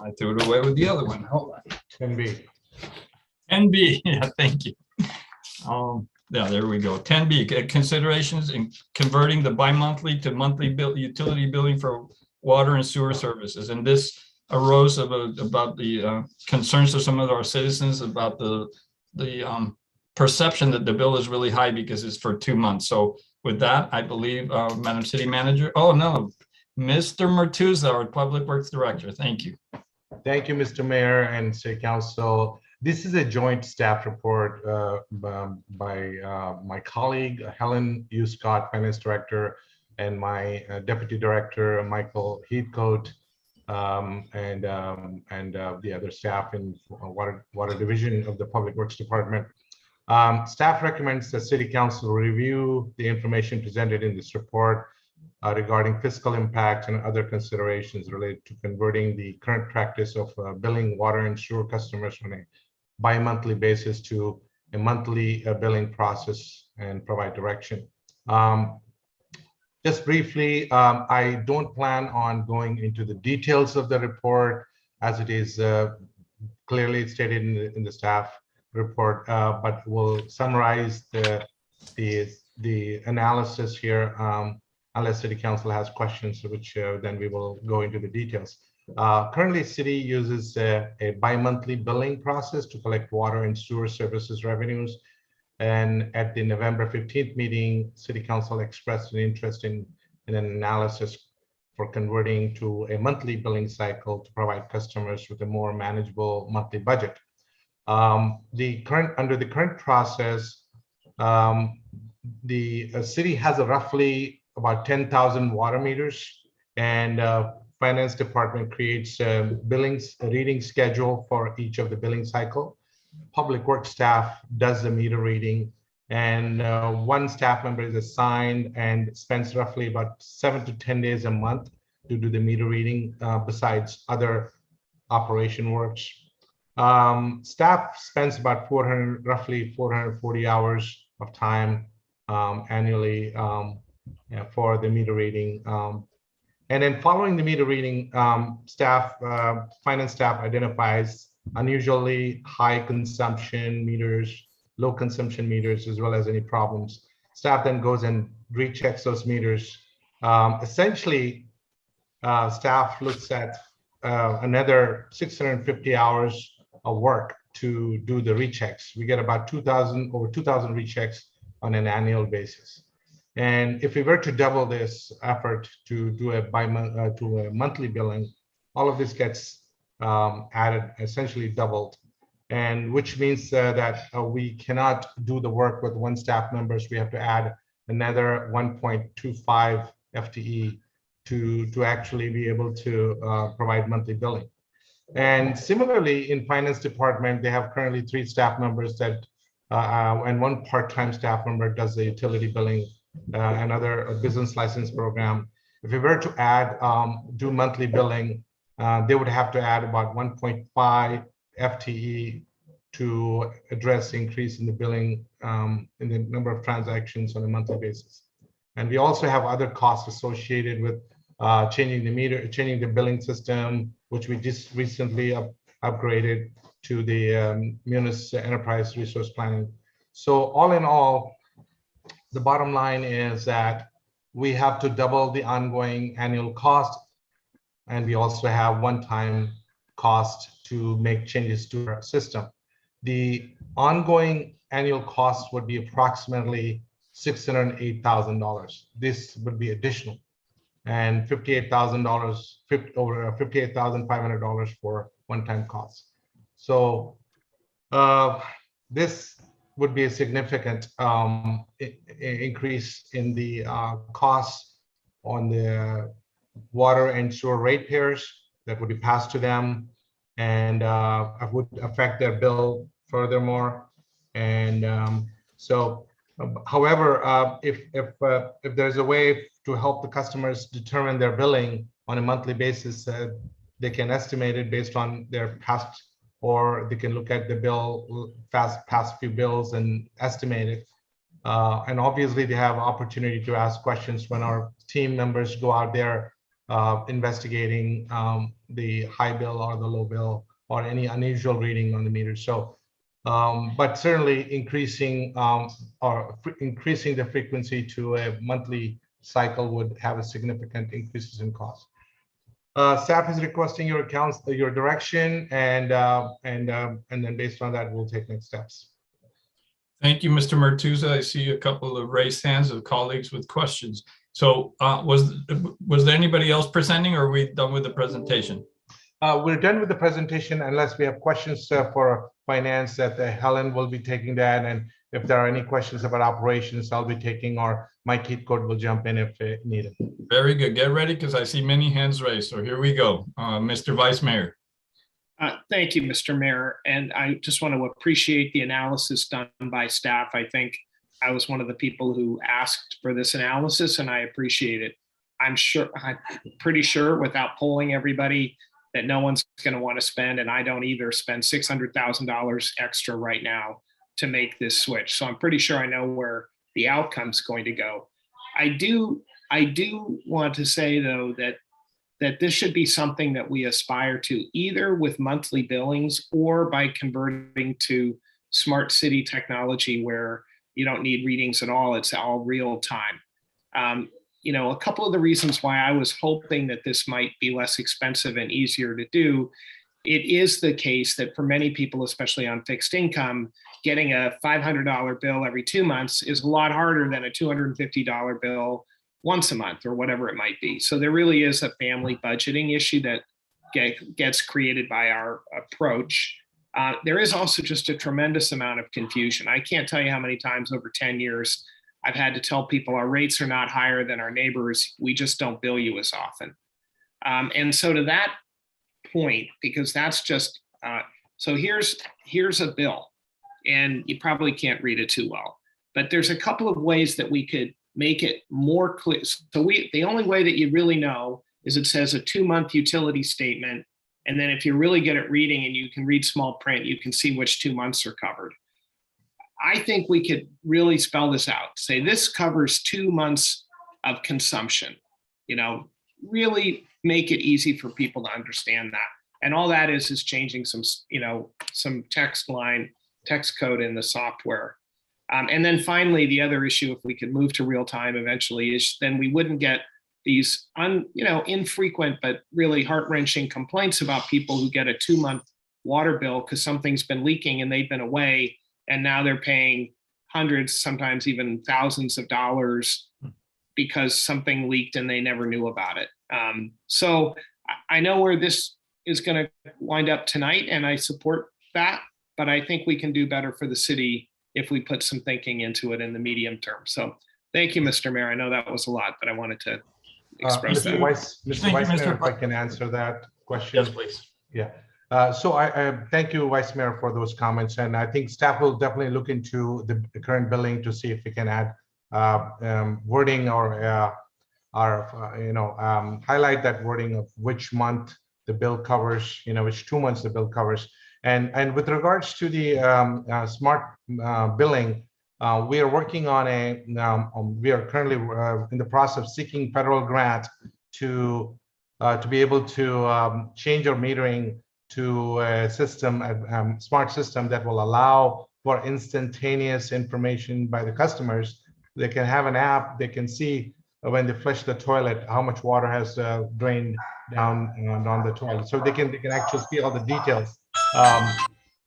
I threw it away with the other one. Hold on. 10B. 10B, yeah, thank you. Yeah, there we go. 10B, considerations in converting the bi-monthly to monthly bill utility billing for water and sewer services. And this arose about the concerns of some of our citizens about the perception that the bill is really high because it's for 2 months. So with that, I believe, Madam City Manager, oh no, Mr. Martuzza, our Public Works Director, thank you. Thank you, Mr. Mayor and City Council. This is a joint staff report by my colleague, Helen U. Scott, Finance Director, and my Deputy Director, Michael Heathcote, and the other staff in Water Division of the Public Works Department. Staff recommends the City Council review the information presented in this report regarding fiscal impact and other considerations related to converting the current practice of billing water and sewer customers on a bi-monthly basis to a monthly billing process and provide direction. Just briefly, I don't plan on going into the details of the report as it is clearly stated in the staff report, but we'll summarize the analysis here unless City Council has questions, which then we will go into the details. Currently, City uses a bi-monthly billing process to collect water and sewer services revenues. And at the November 15th meeting, City Council expressed an interest in an analysis for converting to a monthly billing cycle to provide customers with a more manageable monthly budget. Under the current process, the city has roughly about 10,000 water meters, and Finance Department creates a reading schedule for each of the billing cycle. Public Works staff does the meter reading, and one staff member is assigned and spends roughly about 7 to 10 days a month to do the meter reading, besides other operation works. Staff spends about roughly 440 hours of time annually for the meter reading. And then following the meter reading, finance staff identifies unusually high consumption meters, low consumption meters, as well as any problems. Staff then goes and rechecks those meters. Essentially, staff looks at another 650 hours of work to do the rechecks. We get about over 2,000 rechecks on an annual basis. And if we were to double this effort to do a monthly billing, all of this gets added, essentially doubled, and which means that we cannot do the work with one staff members. We have to add another 1.25 FTE to actually be able to provide monthly billing. And similarly, in Finance Department, they have currently 3 staff members that and 1 part-time staff member does the utility billing, another business license program. If we were to add do monthly billing, they would have to add about 1.5 FTE to address the increase in the billing in the number of transactions on a monthly basis. And we also have other costs associated with changing the billing system, which we just recently upgraded to the Munis Enterprise Resource Planning. So all in all, the bottom line is that we have to double the ongoing annual cost, and we also have one-time cost to make changes to our system. The ongoing annual cost would be approximately $608,000. This would be additional, and $58,000, over $58,500 for one-time costs. So this would be a significant increase in the costs on the water and sewer ratepayers that would be passed to them, and would affect their bill furthermore. And however, if there's a way to help the customers determine their billing on a monthly basis. They can estimate it based on their past, or they can look at the bill, past few bills and estimate it. And obviously they have opportunity to ask questions when our team members go out there investigating the high bill or the low bill or any unusual reading on the meter. So, but certainly increasing increasing the frequency to a monthly cycle would have a significant increases in cost. Staff is requesting your direction, and then based on that, we'll take next steps. Thank you, Mr. Martuzza. I see a couple of raised hands of colleagues with questions. So was there anybody else presenting, or are we done with the presentation? We're done with the presentation unless we have questions for finance, that Helen will be taking that. And if there are any questions about operations, I'll be taking, or Mike Heathcote will jump in if needed. Very good. Get ready, because I see many hands raised. So here we go. Mr. Vice Mayor. Thank you, Mr. Mayor. And I just want to appreciate the analysis done by staff. I think I was one of the people who asked for this analysis, and I appreciate it. I'm pretty sure without polling everybody that no one's going to want to spend, and I don't either, spend $600,000 extra right now to make this switch. So I'm pretty sure I know where the outcome's going to go. I do want to say, though, that this should be something that we aspire to, either with monthly billings or by converting to smart city technology where you don't need readings at all. It's all real time. You know, a couple of the reasons why I was hoping that this might be less expensive and easier to do, it is the case that for many people, especially on fixed income, getting a $500 bill every 2 months is a lot harder than a $250 bill once a month or whatever it might be. So there really is a family budgeting issue that gets created by our approach. There is also just a tremendous amount of confusion. I can't tell you how many times over 10 years I've had to tell people our rates are not higher than our neighbors. We just don't bill you as often. And so to that point, because that's just, so here's a bill, and you probably can't read it too well, but there's a couple of ways that we could make it more clear. So the only way that you really know is it says a 2-month utility statement. And then if you're really good at reading and you can read small print, you can see which 2 months are covered. I think we could really spell this out. Say this covers 2 months of consumption, you know, really make it easy for people to understand that. And all that is changing some, you know, some text code in the software. And then finally, the other issue, if we could move to real time eventually, is then we wouldn't get these infrequent but really heart-wrenching complaints about people who get a 2-month water bill because something's been leaking and they've been away, and now they're paying hundreds, sometimes even thousands of dollars because something leaked and they never knew about it. So I know where this is going to wind up tonight, and I support that, but I think we can do better for the city if we put some thinking into it in the medium term. So thank you, Mr. Mayor. I know that was a lot, but I wanted to express that. Mr. Vice Mayor, if I can answer that question. Yes, please. Yeah. So I thank you, Vice Mayor, for those comments. And I think staff will definitely look into the current billing to see if we can add wording or highlight that wording of which month the bill covers, which 2 months the bill covers. And with regards to the smart billing, we are working on we are currently in the process of seeking federal grant to be able to change our metering to a system, a smart system that will allow for instantaneous information by the customers. They can have an app, they can see when they flush the toilet, how much water has drained down on the toilet. So they can actually see all the details.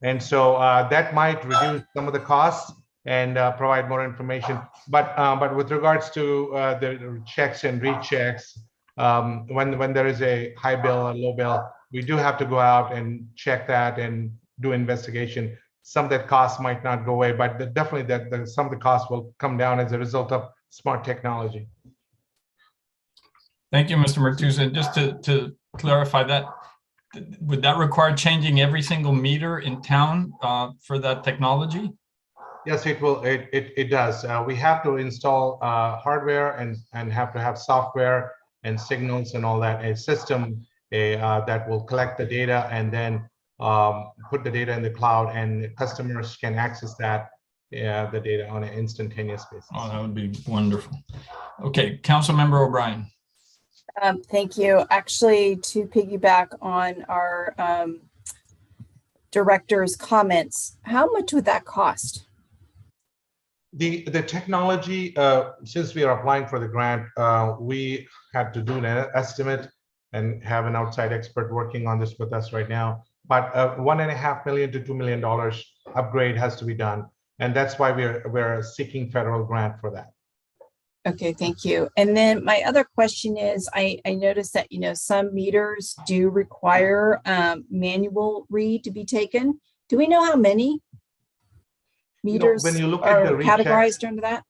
And so that might reduce some of the costs and provide more information. But with regards to the checks and rechecks, when there is a high bill or low bill, we do have to go out and check that and do investigation. Some of that cost might not go away, but definitely that some of the costs will come down as a result of smart technology. Thank you, Mr. Martuzza. Just to clarify that, would that require changing every single meter in town for that technology? Yes, it will. It does. We have to install hardware and have to have software and signals and all that, a system that will collect the data and then put the data in the cloud, and customers can access that the data on an instantaneous basis. Oh, that would be wonderful. Okay, Councilmember O'Brien. Thank you. Actually, to piggyback on our director's comments, how much would that cost? The technology, since we are applying for the grant, we had to do an estimate and have an outside expert working on this with us right now. But $1.5 million to $2 million upgrade has to be done, and that's why we're seeking federal grant for that. Okay, thank you. And then my other question is, I noticed that, some meters do require manual read to be taken. Do we know how many meters when you look are at the categorized under that?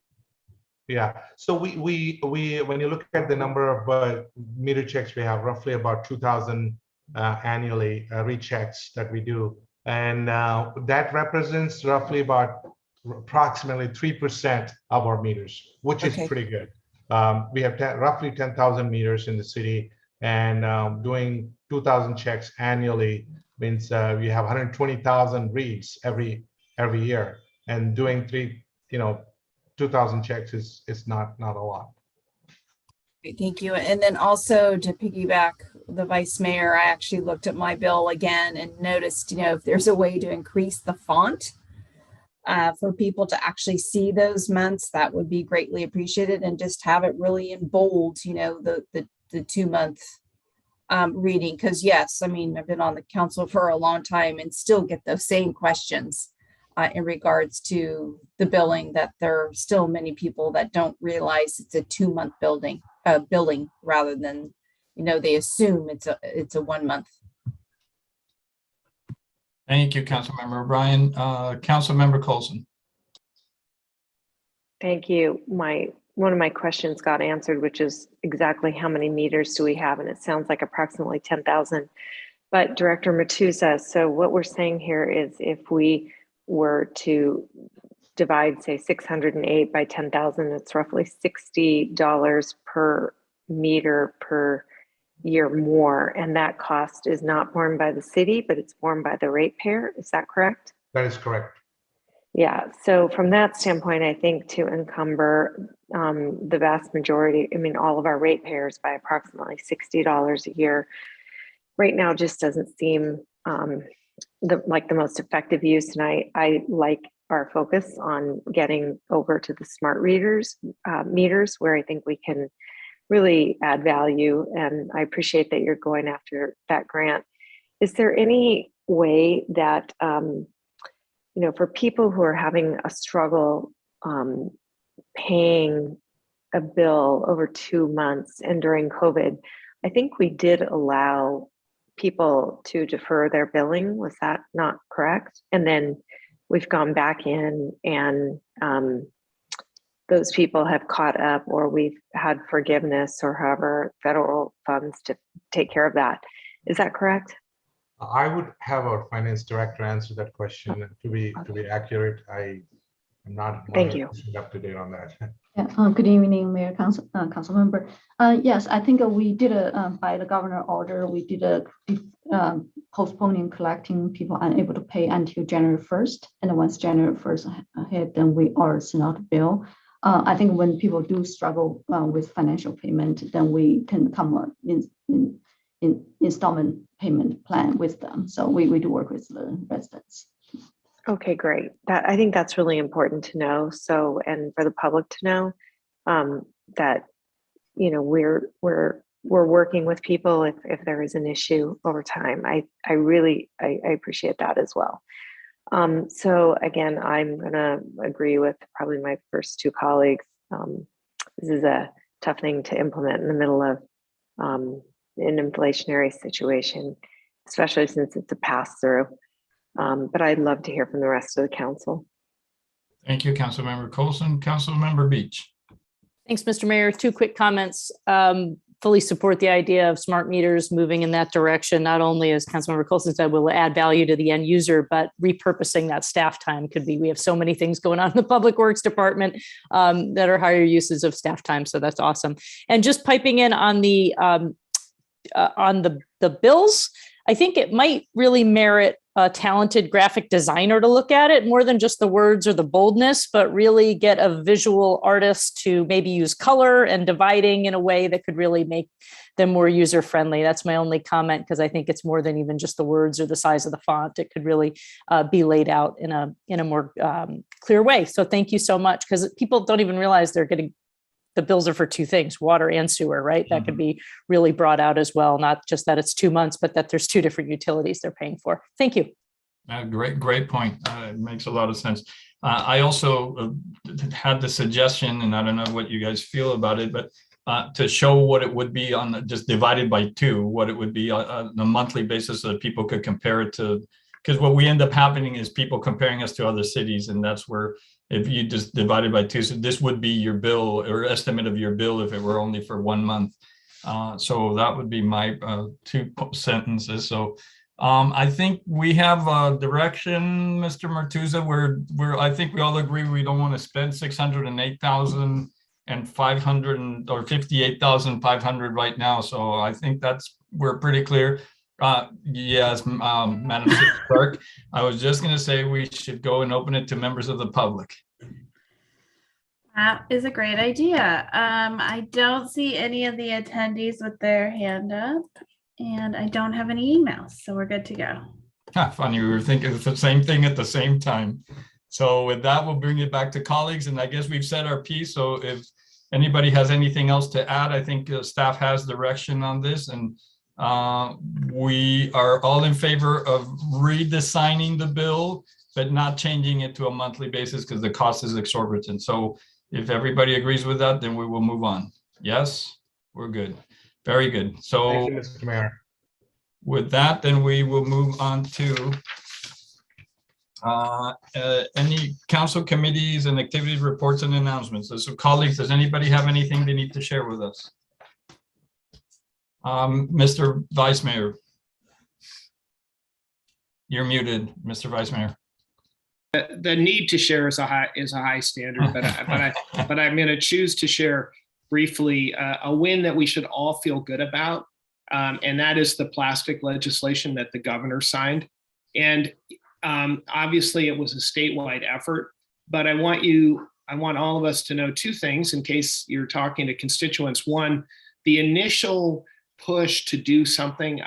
Yeah, so we when you look at the number of meter checks, we have roughly about 2,000 annually rechecks that we do, and that represents roughly about approximately 3% of our meters, which is pretty good. We have roughly 10,000 meters in the city, and doing 2,000 checks annually means we have 120,000 reads every year, and doing 2,000 checks is not a lot. Thank you. And then also to piggyback the vice mayor, I actually looked at my bill again and noticed, if there's a way to increase the font for people to actually see those months, that would be greatly appreciated, and just have it really in bold, the 2-month reading. Because yes, I've been on the council for a long time and still get those same questions in regards to the billing, that there are still many people that don't realize it's a 2-month billing rather than, they assume it's a 1 month. Thank you, Councilmember O'Brien. Councilmember Coulson. Thank you. One of my questions got answered, which is exactly how many meters do we have? And it sounds like approximately 10,000. But Director Matuza, so what we're saying here is, if we were to divide, say, 608 by 10,000, it's roughly $60 per meter per year more, and that cost is not borne by the city, but it's borne by the ratepayer. Is that correct? That is correct. Yeah, so from that standpoint, I think to encumber the vast majority, all of our ratepayers by approximately $60 a year right now just doesn't seem like the most effective use. And I like our focus on getting over to the smart meters, where I think we can really add value. And I appreciate that you're going after that grant. Is there any way that, for people who are having a struggle paying a bill over 2 months, and during COVID, I think we did allow people to defer their billing. Was that not correct? And then we've gone back in, and those people have caught up, or we've had forgiveness, or however, federal funds to take care of that. Is that correct? I would have our finance director answer that question. To be accurate, I am not Thank you. Up to date on that. Yeah, good evening, Mayor, Council member. Yes, I think we did by the governor order, we did postponing collecting people unable to pay until January 1st. And once January 1st hit, then we are send out a bill. I think when people do struggle with financial payment, then we can come up in installment payment plan with them. So we do work with the residents. Okay, great. I think that's really important to know. So, and for the public to know that, we're working with people if there is an issue over time. I really appreciate that as well. So again, I'm gonna agree with probably my first two colleagues. This is a tough thing to implement in the middle of an inflationary situation, especially since it's a pass-through. But I'd love to hear from the rest of the council. Thank you, Councilmember Coulson. Councilmember Beach. Thanks, Mr. Mayor. Two quick comments. fully support the idea of smart meters moving in that direction. Not only, as Councilmember Colson said, will add value to the end user, but repurposing that staff time could be. We have so many things going on in the Public Works Department that are higher uses of staff time. So that's awesome. And just piping in on the bills, I think it might really merit a talented graphic designer to look at it more than just the words or the boldness, but really get a visual artist to maybe use color and dividing in a way that could really make them more user friendly. That's my only comment, because I think it's more than even just the words or the size of the font. It could really be laid out in a more clear way. So thank you so much, because people don't even realize they're getting the bills are for two things, water and sewer, right? That could be really brought out as well. Not just that it's 2 months, but that there's two different utilities they're paying for. Thank you. Great point. It makes a lot of sense. I also had the suggestion, and I don't know what you guys feel about it, but to show what it would be on just divided by 2, what it would be on a monthly basis so that people could compare it to, because what we end up happening is people comparing us to other cities, and that's where if you just divide it by 2, so this would be your bill or estimate of your bill if it were only for 1 month. So that would be my 2 sentences. So I think we have a direction, Mr. Martuza, where I think we all agree we don't want to spend 608,500 or 58,500 right now. So I think we're pretty clear. Yes, Madam City Clerk, I was just going to say we should go and open it to members of the public. That is a great idea. I don't see any of the attendees with their hand up, and I don't have any emails, so we're good to go. Funny, we were thinking the same thing at the same time. So with that, we'll bring it back to colleagues, and I guess we've said our piece. So if anybody has anything else to add, I think staff has direction on this, and we are all in favor of redesigning the bill, but not changing it to a monthly basis because the cost is exorbitant. So if everybody agrees with that, then we will move on. Yes, we're good. Very good. So thank you, Mr. Mayor. With that, then we will move on to any council committees and activities reports and announcements. So colleagues, does anybody have anything they need to share with us? Mr. Vice Mayor. You're muted, Mr. Vice Mayor. The need to share is a high standard, but I'm going to choose to share briefly a win that we should all feel good about, and that is the plastic legislation that the governor signed. And obviously, it was a statewide effort, but I want all of us to know 2 things in case you're talking to constituents. One, the initial push to do something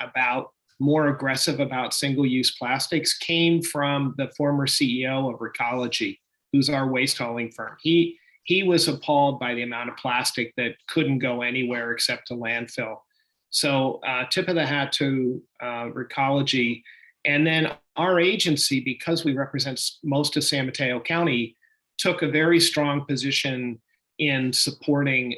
more aggressive about single-use plastics came from the former CEO of Recology, who's our waste hauling firm. He was appalled by the amount of plastic that couldn't go anywhere except to landfill. So tip of the hat to Recology. And then our agency, because we represent most of San Mateo County, took a very strong position in supporting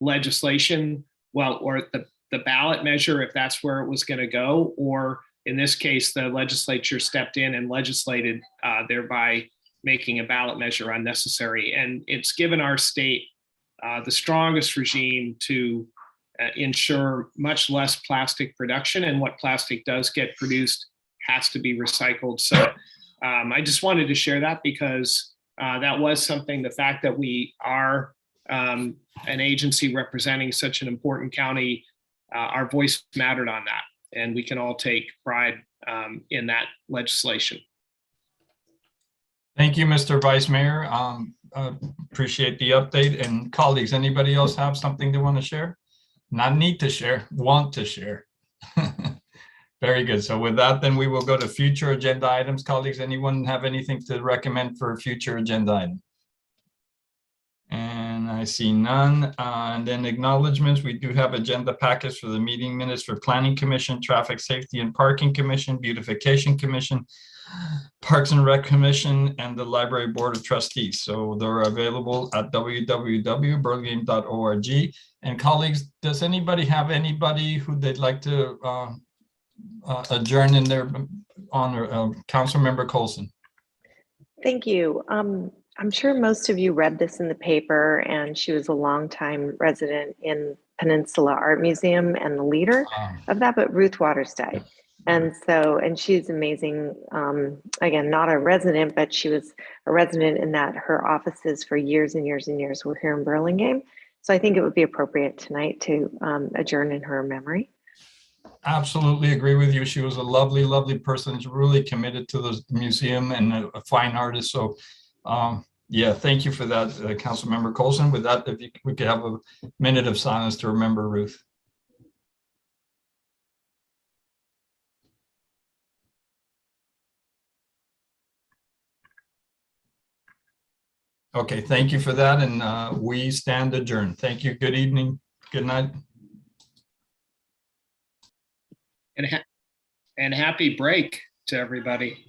legislation, or the ballot measure, if that's where it was going to go, or in this case, the legislature stepped in and legislated, thereby making a ballot measure unnecessary. And it's given our state the strongest regime to ensure much less plastic production, and what plastic does get produced has to be recycled. So I just wanted to share that because that was something, the fact that we are an agency representing such an important county, our voice mattered on that, and we can all take pride in that legislation. Thank you, Mr. Vice Mayor. Appreciate the update. And colleagues, anybody else have something they want to share? Not need to share, want to share. Very good. So with that, then we will go to future agenda items. Colleagues, anyone have anything to recommend for a future agenda item? And I see none. And then acknowledgements. We do have agenda packets for the meeting minutes for Planning Commission, Traffic Safety and Parking Commission, Beautification Commission, Parks and Rec Commission, and the Library Board of Trustees. So they're available at www.burlingame.org. And colleagues, does anybody have anybody who they'd like to adjourn in their honor? Councilmember Colson. Thank you. I'm sure most of you read this in the paper, and she was a longtime resident in Peninsula Art Museum and the leader of that, but Ruth Waters died. And so, and she's amazing. Again, not a resident, but she was a resident in that her offices for years and years and years were here in Burlingame. So I think it would be appropriate tonight to adjourn in her memory. Absolutely agree with you. She was a lovely, lovely person. She's really committed to the museum and a fine artist. So yeah, thank you for that, Councilmember Colson. With that, if we could have a minute of silence to remember Ruth. Okay, thank you for that. And we stand adjourned. Thank you. Good evening. Good night. And happy break to everybody.